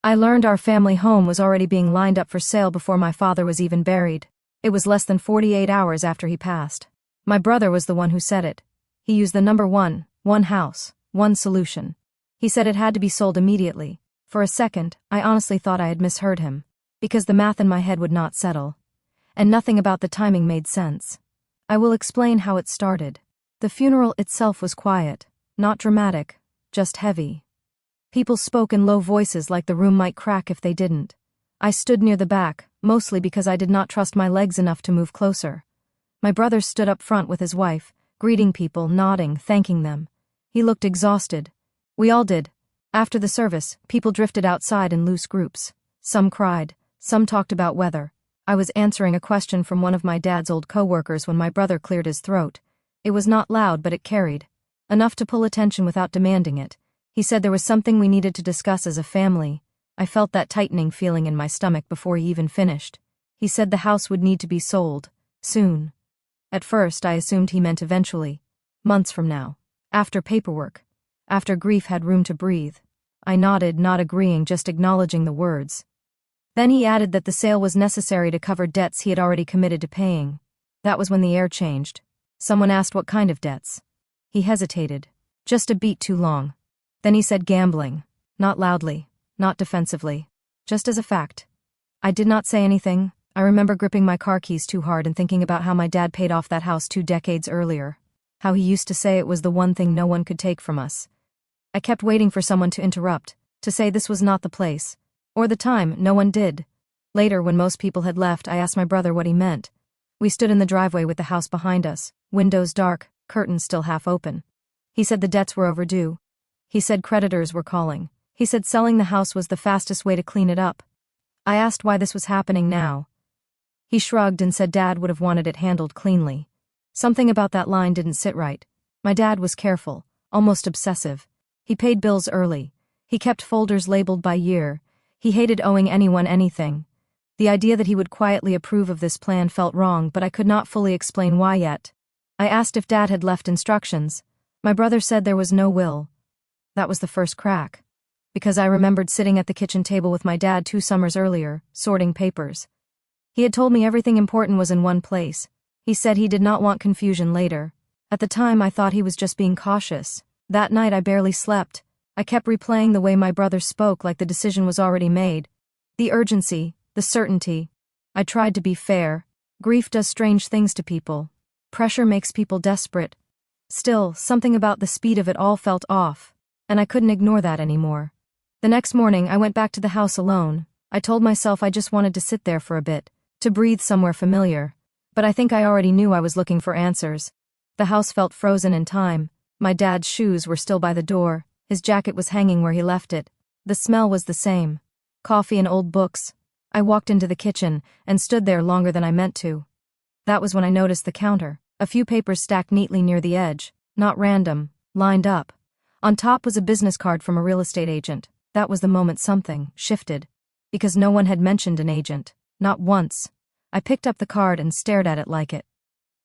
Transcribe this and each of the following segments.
I learned our family home was already being lined up for sale before my father was even buried. It was less than 48 hours after he passed. My brother was the one who said it. He used the number one house, one solution. He said it had to be sold immediately. For a second, I honestly thought I had misheard him, because the math in my head would not settle. And nothing about the timing made sense. I will explain how it started. The funeral itself was quiet, not dramatic, just heavy. People spoke in low voices like the room might crack if they didn't. I stood near the back, mostly because I did not trust my legs enough to move closer. My brother stood up front with his wife, greeting people, nodding, thanking them. He looked exhausted. We all did. After the service, people drifted outside in loose groups. Some cried, some talked about weather. I was answering a question from one of my dad's old co-workers when my brother cleared his throat. It was not loud, but it carried enough to pull attention without demanding it. He said there was something we needed to discuss as a family. I felt that tightening feeling in my stomach before he even finished. He said the house would need to be sold, soon. At first, I assumed he meant eventually. Months from now. After paperwork. After grief had room to breathe. I nodded, not agreeing, just acknowledging the words. Then he added that the sale was necessary to cover debts he had already committed to paying. That was when the air changed. Someone asked what kind of debts. He hesitated. Just a beat too long. Then he said gambling. Not loudly. Not defensively. Just as a fact. I did not say anything. I remember gripping my car keys too hard and thinking about how my dad paid off that house 2 decades earlier. How he used to say it was the one thing no one could take from us. I kept waiting for someone to interrupt, to say this was not the place. Or the time. No one did. Later, when most people had left, I asked my brother what he meant. We stood in the driveway with the house behind us, windows dark, curtains still half open. He said the debts were overdue. He said creditors were calling. He said selling the house was the fastest way to clean it up. I asked why this was happening now. He shrugged and said Dad would have wanted it handled cleanly. Something about that line didn't sit right. My dad was careful, almost obsessive. He paid bills early. He kept folders labeled by year. He hated owing anyone anything. The idea that he would quietly approve of this plan felt wrong, but I could not fully explain why yet. I asked if Dad had left instructions. My brother said there was no will. That was the first crack. Because I remembered sitting at the kitchen table with my dad 2 summers earlier, sorting papers. He had told me everything important was in one place. He said he did not want confusion later. At the time, I thought he was just being cautious. That night, I barely slept. I kept replaying the way my brother spoke like the decision was already made. The urgency, the certainty. I tried to be fair. Grief does strange things to people. Pressure makes people desperate. Still, something about the speed of it all felt off. And I couldn't ignore that anymore. The next morning, I went back to the house alone. I told myself I just wanted to sit there for a bit, to breathe somewhere familiar. But I think I already knew I was looking for answers. The house felt frozen in time. My dad's shoes were still by the door. His jacket was hanging where he left it. The smell was the same. Coffee and old books. I walked into the kitchen and stood there longer than I meant to. That was when I noticed the counter. A few papers stacked neatly near the edge. Not random. Lined up. On top was a business card from a real estate agent. That was the moment something shifted. Because no one had mentioned an agent. Not once. I picked up the card and stared at it like it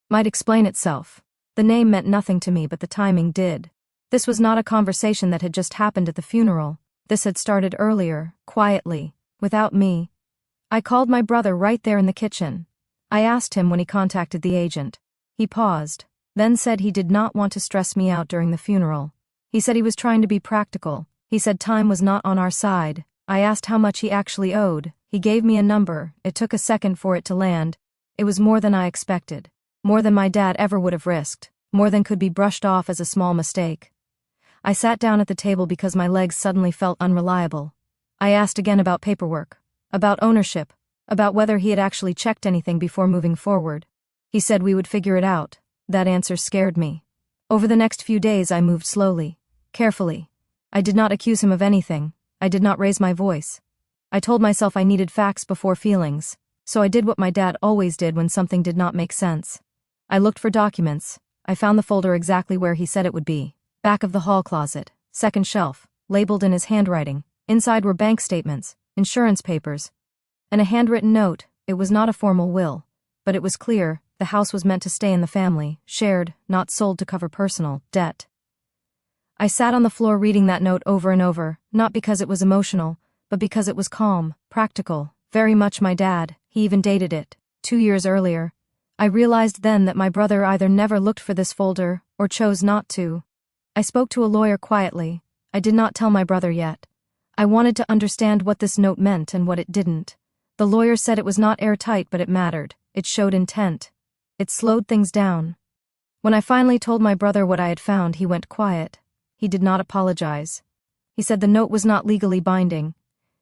might explain itself. The name meant nothing to me, but the timing did. This was not a conversation that had just happened at the funeral. This had started earlier, quietly, without me. I called my brother right there in the kitchen. I asked him when he contacted the agent. He paused, then said he did not want to stress me out during the funeral. He said he was trying to be practical. He said time was not on our side. I asked how much he actually owed. He gave me a number. It took a second for it to land. It was more than I expected. More than my dad ever would have risked. More than could be brushed off as a small mistake. I sat down at the table because my legs suddenly felt unreliable. I asked again about paperwork. About ownership. About whether he had actually checked anything before moving forward. He said we would figure it out. That answer scared me. Over the next few days I moved slowly. Carefully. I did not accuse him of anything. I did not raise my voice. I told myself I needed facts before feelings. So I did what my dad always did when something did not make sense. I looked for documents. I found the folder exactly where he said it would be. Back of the hall closet. Second shelf. Labeled in his handwriting. Inside were bank statements, insurance papers, and a handwritten note. It was not a formal will. But it was clear, the house was meant to stay in the family, shared, not sold to cover personal debt. I sat on the floor reading that note over and over, not because it was emotional, but because it was calm, practical, very much my dad. He even dated it. 2 years earlier. I realized then that my brother either never looked for this folder or chose not to. I spoke to a lawyer quietly. I did not tell my brother yet. I wanted to understand what this note meant and what it didn't. The lawyer said it was not airtight, but it mattered. It showed intent. It slowed things down. When I finally told my brother what I had found, he went quiet. He did not apologize. He said the note was not legally binding.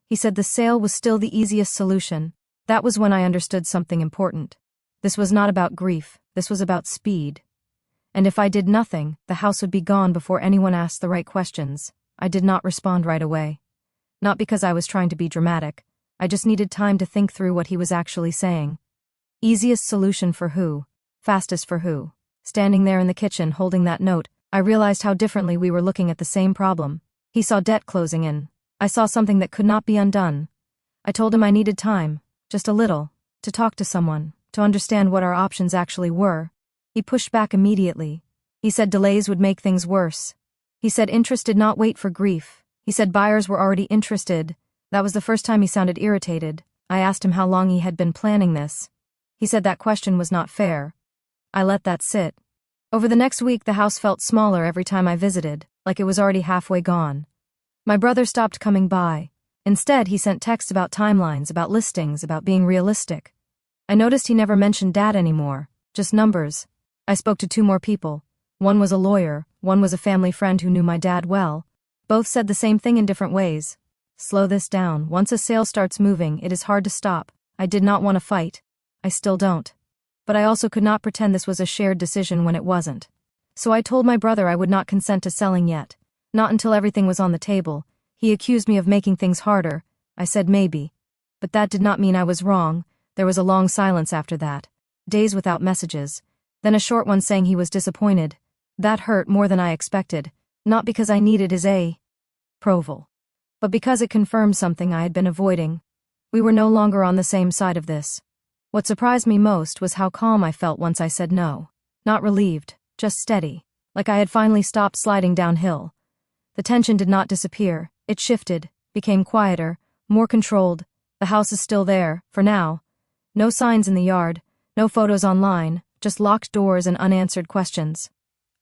He said the sale was still the easiest solution. That was when I understood something important. This was not about grief, this was about speed. And if I did nothing, the house would be gone before anyone asked the right questions. I did not respond right away. Not because I was trying to be dramatic. I just needed time to think through what he was actually saying. Easiest solution for who? Fastest for who? Standing there in the kitchen holding that note, I realized how differently we were looking at the same problem. He saw debt closing in. I saw something that could not be undone. I told him I needed time, just a little, to talk to someone, to understand what our options actually were. He pushed back immediately. He said delays would make things worse. He said interest did not wait for grief. He said buyers were already interested. That was the first time he sounded irritated. I asked him how long he had been planning this. He said that question was not fair. I let that sit. Over the next week, the house felt smaller every time I visited, like it was already halfway gone. My brother stopped coming by. Instead, he sent texts about timelines, about listings, about being realistic. I noticed he never mentioned Dad anymore, just numbers. I spoke to 2 more people. One was a lawyer, one was a family friend who knew my dad well. Both said the same thing in different ways. Slow this down. Once a sale starts moving, it is hard to stop. I did not want to fight. I still don't. But I also could not pretend this was a shared decision when it wasn't. So I told my brother I would not consent to selling yet. Not until everything was on the table. He accused me of making things harder. I said maybe. But that did not mean I was wrong. There was a long silence after that. Days without messages. Then a short one saying he was disappointed. That hurt more than I expected. Not because I needed his approval, but because it confirmed something I had been avoiding. We were no longer on the same side of this. What surprised me most was how calm I felt once I said no. Not relieved, just steady, like I had finally stopped sliding downhill. The tension did not disappear. It shifted, became quieter, more controlled. The house is still there, for now. No signs in the yard, no photos online, just locked doors and unanswered questions.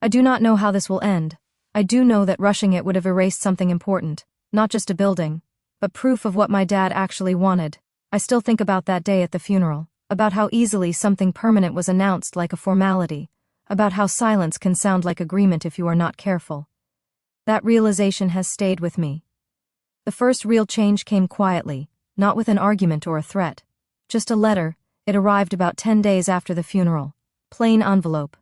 I do not know how this will end. I do know that rushing it would have erased something important, not just a building, but proof of what my dad actually wanted. I still think about that day at the funeral, about how easily something permanent was announced like a formality, about how silence can sound like agreement if you are not careful. That realization has stayed with me. The first real change came quietly, not with an argument or a threat. Just a letter. It arrived about 10 days after the funeral. Plain envelope.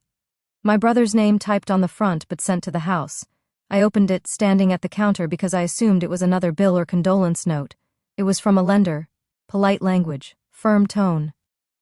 My brother's name typed on the front but sent to the house. I opened it standing at the counter because I assumed it was another bill or condolence note. It was from a lender. Polite language, firm tone.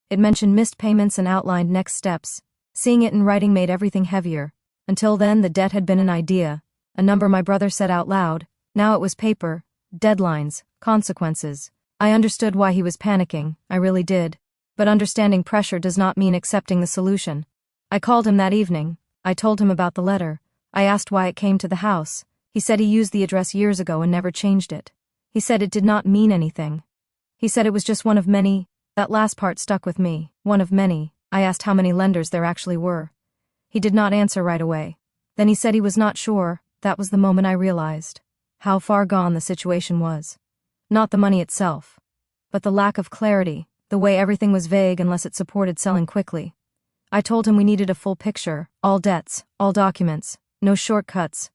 It mentioned missed payments and outlined next steps. Seeing it in writing made everything heavier. Until then, the debt had been an idea, a number my brother said out loud. Now it was paper, deadlines, consequences. I understood why he was panicking, I really did. But understanding pressure does not mean accepting the solution. I called him that evening. I told him about the letter. I asked why it came to the house. He said he used the address years ago and never changed it. He said it did not mean anything. He said it was just one of many. That last part stuck with me. One of many. I asked how many lenders there actually were. He did not answer right away. Then he said he was not sure. That was the moment I realized how far gone the situation was. Not the money itself, but the lack of clarity, the way everything was vague unless it supported selling quickly. I told him we needed a full picture, all debts, all documents, no shortcuts.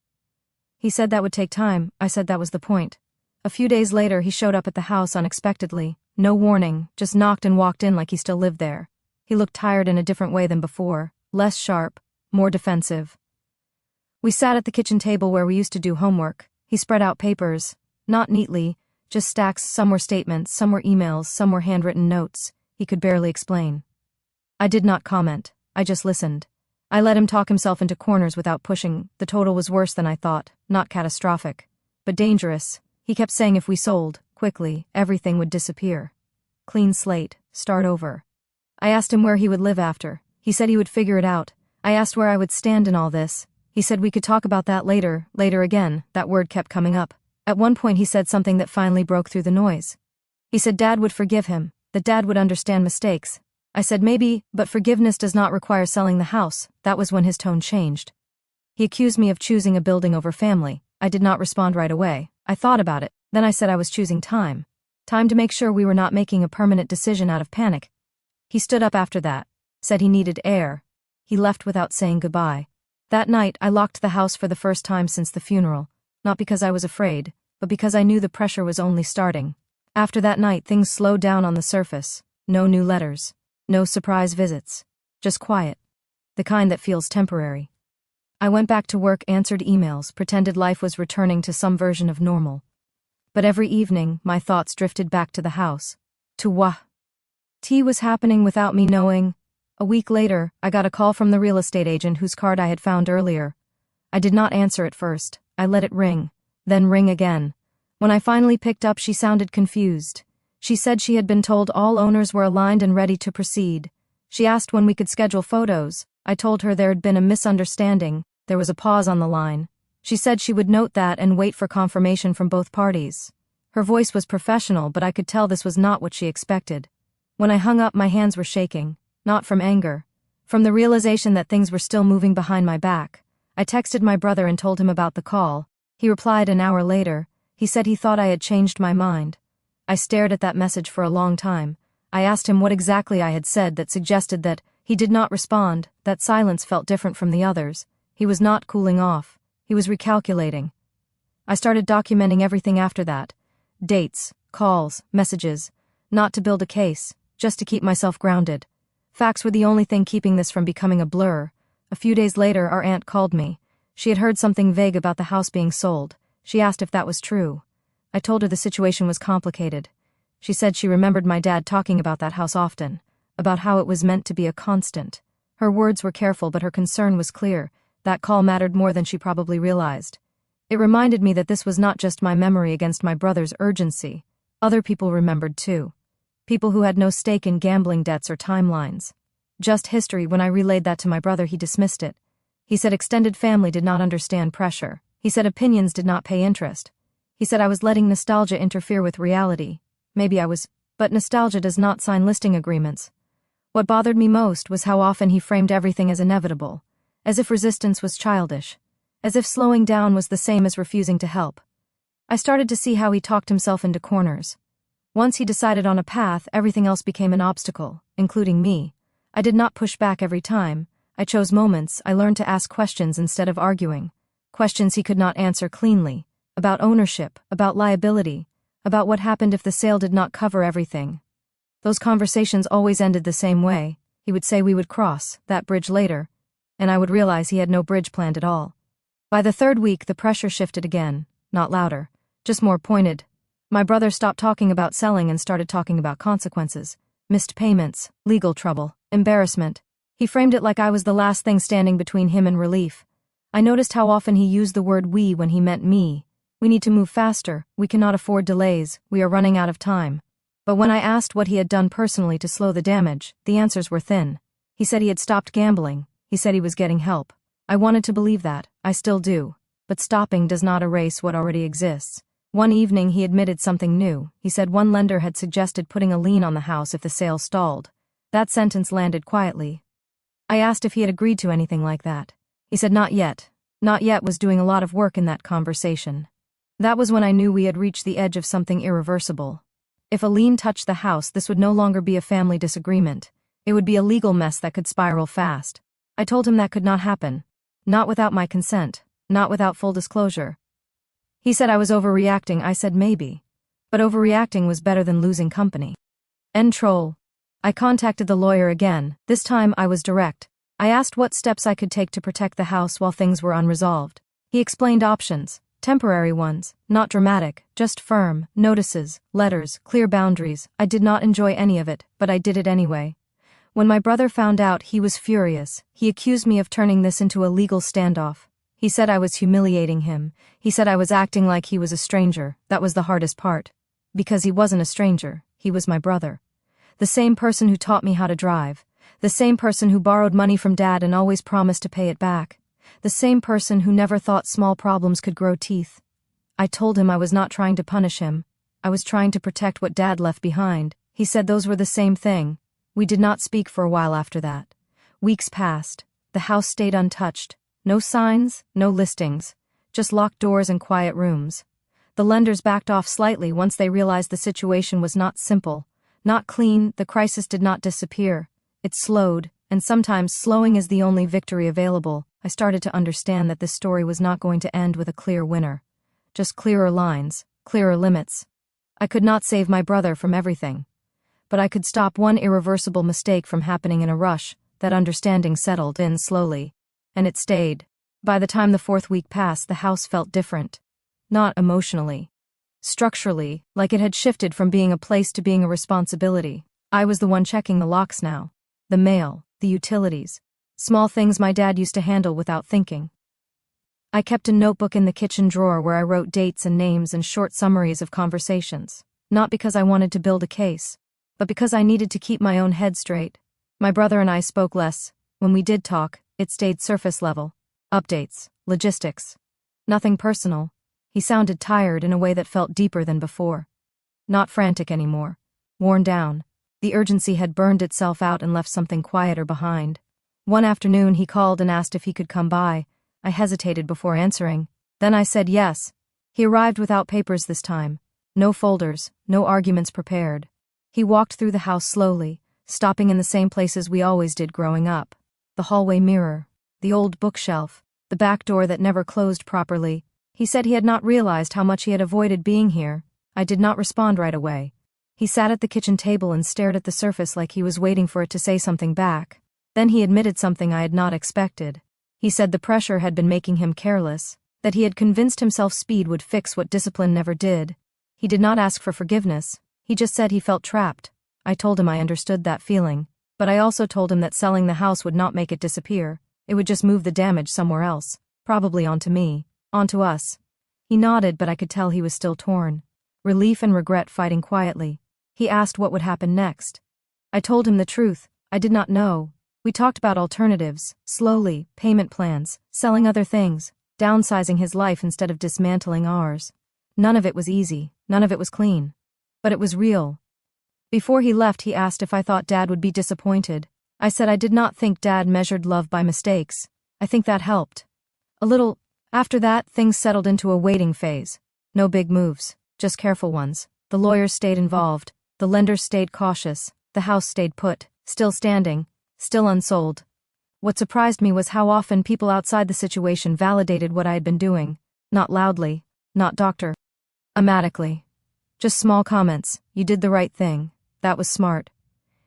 He said that would take time. I said that was the point. A few days later, he showed up at the house unexpectedly. No warning, just knocked and walked in like he still lived there. He looked tired in a different way than before, less sharp, more defensive. We sat at the kitchen table where we used to do homework. He spread out papers, not neatly, just stacks. Some were statements, some were emails, some were handwritten notes. He could barely explain. I did not comment. I just listened. I let him talk himself into corners without pushing. The total was worse than I thought, not catastrophic, but dangerous. He kept saying if we sold, quickly, everything would disappear. Clean slate, start over. I asked him where he would live after. He said he would figure it out. I asked where I would stand in all this. He said we could talk about that later again. That word kept coming up. At one point he said something that finally broke through the noise. He said Dad would forgive him, that Dad would understand mistakes. I said maybe, but forgiveness does not require selling the house. That was when his tone changed. He accused me of choosing a building over family. I did not respond right away. I thought about it. Then I said I was choosing time. Time to make sure we were not making a permanent decision out of panic. He stood up after that, said he needed air. He left without saying goodbye. That night, I locked the house for the first time since the funeral, not because I was afraid, but because I knew the pressure was only starting. After that night, things slowed down on the surface. No new letters. No surprise visits. Just quiet. The kind that feels temporary. I went back to work, answered emails, pretended life was returning to some version of normal. But every evening, my thoughts drifted back to the house. To what was happening without me knowing. A week later, I got a call from the real estate agent whose card I had found earlier. I did not answer at first. I let it ring, then ring again. When I finally picked up, she sounded confused. She said she had been told all owners were aligned and ready to proceed. She asked when we could schedule photos. I told her there had been a misunderstanding. There was a pause on the line. She said she would note that and wait for confirmation from both parties. Her voice was professional, but I could tell this was not what she expected. When I hung up, my hands were shaking, not from anger, from the realization that things were still moving behind my back. I texted my brother and told him about the call. He replied an hour later. He said he thought I had changed my mind. I stared at that message for a long time. I asked him what exactly I had said that suggested that. He did not respond. That silence felt different from the others. He was not cooling off. He was recalculating. I started documenting everything after that. Dates, calls, messages. Not to build a case, just to keep myself grounded. Facts were the only thing keeping this from becoming a blur. A few days later, our aunt called me. She had heard something vague about the house being sold. She asked if that was true. I told her the situation was complicated. She said she remembered my dad talking about that house often, about how it was meant to be a constant. Her words were careful, but her concern was clear. That call mattered more than she probably realized. It reminded me that this was not just my memory against my brother's urgency. Other people remembered too. People who had no stake in gambling debts or timelines. Just history. When I relayed that to my brother, he dismissed it. He said extended family did not understand pressure. He said opinions did not pay interest. He said I was letting nostalgia interfere with reality. Maybe I was, but nostalgia does not sign listing agreements. What bothered me most was how often he framed everything as inevitable, as if resistance was childish, as if slowing down was the same as refusing to help. I started to see how he talked himself into corners. Once he decided on a path, everything else became an obstacle, including me. I did not push back every time. I chose moments. I learned to ask questions instead of arguing. Questions he could not answer cleanly. About ownership, about liability, about what happened if the sale did not cover everything. Those conversations always ended the same way. He would say we would cross that bridge later, and I would realize he had no bridge planned at all. By the third week, the pressure shifted again, not louder, just more pointed. My brother stopped talking about selling and started talking about consequences, missed payments, legal trouble, embarrassment. He framed it like I was the last thing standing between him and relief. I noticed how often he used the word we when he meant me. We need to move faster, we cannot afford delays, we are running out of time. But when I asked what he had done personally to slow the damage, the answers were thin. He said he had stopped gambling. He said he was getting help. I wanted to believe that, I still do. But stopping does not erase what already exists. One evening he admitted something new. He said one lender had suggested putting a lien on the house if the sale stalled. That sentence landed quietly. I asked if he had agreed to anything like that. He said not yet. Not yet was doing a lot of work in that conversation. That was when I knew we had reached the edge of something irreversible. If a lien touched the house, this would no longer be a family disagreement. It would be a legal mess that could spiral fast. I told him that could not happen. Not without my consent. Not without full disclosure. He said I was overreacting. I said maybe. But overreacting was better than losing company. End troll. I contacted the lawyer again. This time I was direct. I asked what steps I could take to protect the house while things were unresolved. He explained options. Temporary ones, not dramatic, just firm, notices, letters, clear boundaries. I did not enjoy any of it, but I did it anyway. When my brother found out, he was furious. He accused me of turning this into a legal standoff. He said I was humiliating him. He said I was acting like he was a stranger. That was the hardest part. Because he wasn't a stranger, he was my brother. The same person who taught me how to drive. The same person who borrowed money from Dad and always promised to pay it back. The same person who never thought small problems could grow teeth. I told him I was not trying to punish him. I was trying to protect what Dad left behind. He said those were the same thing. We did not speak for a while after that. Weeks passed. The house stayed untouched. No signs, no listings. Just locked doors and quiet rooms. The lenders backed off slightly once they realized the situation was not simple, not clean. The crisis did not disappear. It slowed, and sometimes slowing is the only victory available. I started to understand that this story was not going to end with a clear winner. Just clearer lines, clearer limits. I could not save my brother from everything. But I could stop one irreversible mistake from happening in a rush. That understanding settled in slowly. And it stayed. By the time the 4th week passed, the house felt different. Not emotionally. Structurally, like it had shifted from being a place to being a responsibility. I was the one checking the locks now. The mail, the utilities. Small things my dad used to handle without thinking. I kept a notebook in the kitchen drawer where I wrote dates and names and short summaries of conversations. Not because I wanted to build a case, but because I needed to keep my own head straight. My brother and I spoke less. When we did talk, it stayed surface level. Updates, logistics. Nothing personal. He sounded tired in a way that felt deeper than before. Not frantic anymore. Worn down. The urgency had burned itself out and left something quieter behind. One afternoon he called and asked if he could come by. I hesitated before answering. Then I said yes. He arrived without papers this time. No folders, no arguments prepared. He walked through the house slowly, stopping in the same places we always did growing up. The hallway mirror, the old bookshelf, the back door that never closed properly. He said he had not realized how much he had avoided being here. I did not respond right away. He sat at the kitchen table and stared at the surface like he was waiting for it to say something back. Then he admitted something I had not expected. He said the pressure had been making him careless, that he had convinced himself speed would fix what discipline never did. He did not ask for forgiveness. He just said he felt trapped. I told him I understood that feeling, but I also told him that selling the house would not make it disappear. It would just move the damage somewhere else, probably onto me. Onto us. He nodded, but I could tell he was still torn. Relief and regret fighting quietly. He asked what would happen next. I told him the truth. I did not know. We talked about alternatives, slowly, payment plans, selling other things, downsizing his life instead of dismantling ours. None of it was easy, none of it was clean. But it was real. Before he left, he asked if I thought Dad would be disappointed. I said I did not think Dad measured love by mistakes. I think that helped. A little. After that, things settled into a waiting phase. No big moves, just careful ones. The lawyers stayed involved. The lenders stayed cautious. The house stayed put, still standing, still unsold. What surprised me was how often people outside the situation validated what I had been doing. Not loudly, not dramatically. Just small comments. You did the right thing. That was smart.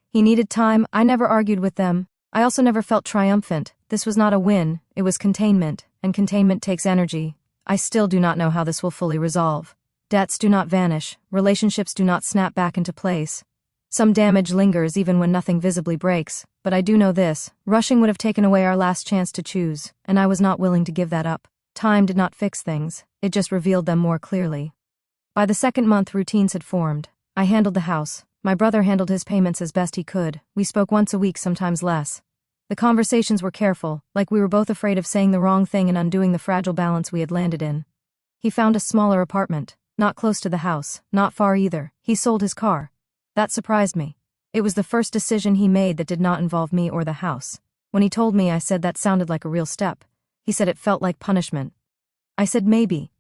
He needed time. I never argued with them. I also never felt triumphant. This was not a win, it was containment, and containment takes energy. I still do not know how this will fully resolve. Debts do not vanish, relationships do not snap back into place. Some damage lingers even when nothing visibly breaks, but I do know this: rushing would have taken away our last chance to choose, and I was not willing to give that up. Time did not fix things, it just revealed them more clearly. By the 2nd month, routines had formed. I handled the house. My brother handled his payments as best he could. We spoke once a week, sometimes less. The conversations were careful, like we were both afraid of saying the wrong thing and undoing the fragile balance we had landed in. He found a smaller apartment, not close to the house, not far either. He sold his car. That surprised me. It was the first decision he made that did not involve me or the house. When he told me, I said that sounded like a real step. He said it felt like punishment. I said maybe.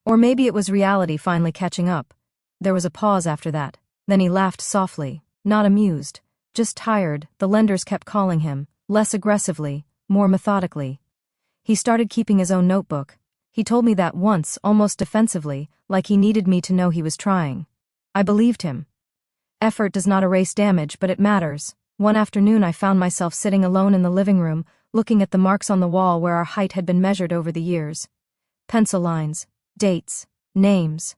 Or maybe it was reality finally catching up. There was a pause after that. Then he laughed softly, not amused, just tired. The lenders kept calling him, less aggressively, more methodically. He started keeping his own notebook. He told me that once, almost defensively, like he needed me to know he was trying. I believed him. Effort does not erase damage, but it matters. One afternoon I found myself sitting alone in the living room, looking at the marks on the wall where our height had been measured over the years. Pencil lines, dates, names.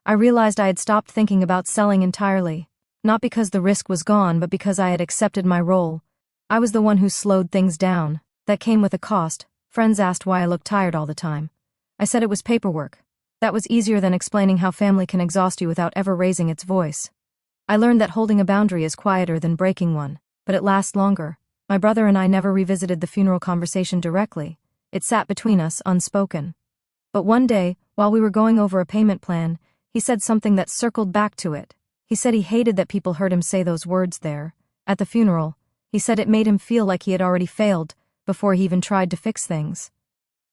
I realized I had stopped thinking about selling entirely. Not because the risk was gone, but because I had accepted my role. I was the one who slowed things down. That came with a cost. Friends asked why I looked tired all the time. I said it was paperwork. That was easier than explaining how family can exhaust you without ever raising its voice. I learned that holding a boundary is quieter than breaking one, but it lasts longer. My brother and I never revisited the funeral conversation directly. It sat between us, unspoken. But one day, While we were going over a payment plan, he said something that circled back to it. He said he hated that people heard him say those words there. At the funeral, he said it made him feel like he had already failed before he even tried to fix things.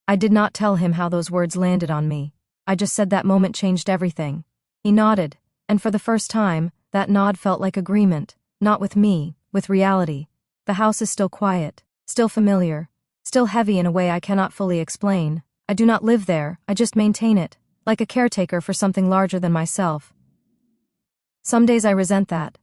I did not tell him how those words landed on me. I just said that moment changed everything. He nodded, and for the first time, that nod felt like agreement, not with me, with reality. The house is still quiet, still familiar, still heavy in a way I cannot fully explain. I do not live there, I just maintain it, like a caretaker for something larger than myself. Some days I resent that.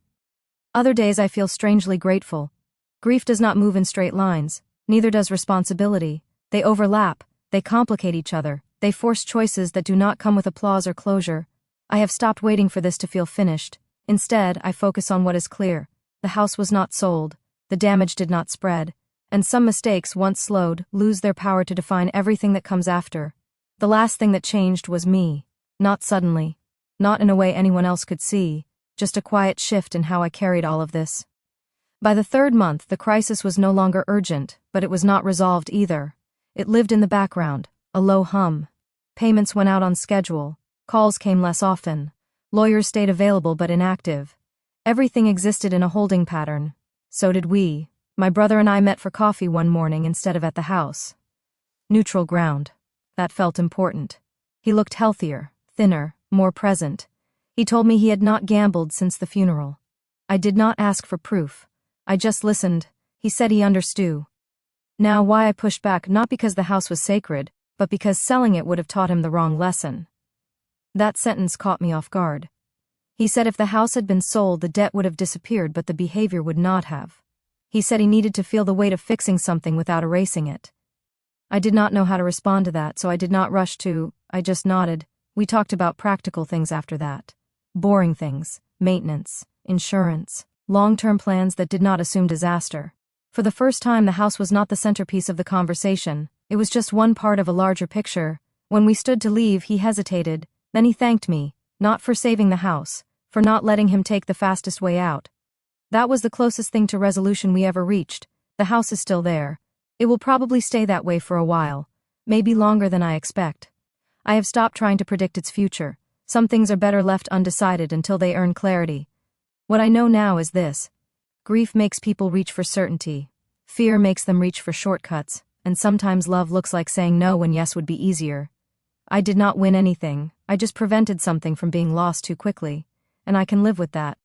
Other days I feel strangely grateful. Grief does not move in straight lines, neither does responsibility. They overlap, they complicate each other, they force choices that do not come with applause or closure. I have stopped waiting for this to feel finished. Instead, I focus on what is clear. The house was not sold, the damage did not spread, and some mistakes, once slowed, lose their power to define everything that comes after. The last thing that changed was me. Not suddenly. Not in a way anyone else could see. Just a quiet shift in how I carried all of this. By the third month, the crisis was no longer urgent, but it was not resolved either. It lived in the background, a low hum. Payments went out on schedule. Calls came less often. Lawyers stayed available but inactive. Everything existed in a holding pattern. So did we. My brother and I met for coffee one morning instead of at the house. Neutral ground. That felt important. He looked healthier, thinner, more present. He told me he had not gambled since the funeral. I did not ask for proof. I just listened. He said he understood. Now why I pushed back, not because the house was sacred, but because selling it would have taught him the wrong lesson. That sentence caught me off guard. He said if the house had been sold, the debt would have disappeared, but the behavior would not have. He said he needed to feel the weight of fixing something without erasing it. I did not know how to respond to that, so I did not rush to. I just nodded. We talked about practical things after that. Boring things, maintenance, insurance, long-term plans that did not assume disaster. For the first time, the house was not the centerpiece of the conversation. It was just one part of a larger picture. When we stood to leave, he hesitated. Then he thanked me, not for saving the house, for not letting him take the fastest way out. That was the closest thing to resolution we ever reached. The house is still there. It will probably stay that way for a while, maybe longer than I expect. I have stopped trying to predict its future. Some things are better left undecided until they earn clarity. What I know now is this. Grief makes people reach for certainty. Fear makes them reach for shortcuts, and sometimes love looks like saying no when yes would be easier. I did not win anything, I just prevented something from being lost too quickly, and I can live with that.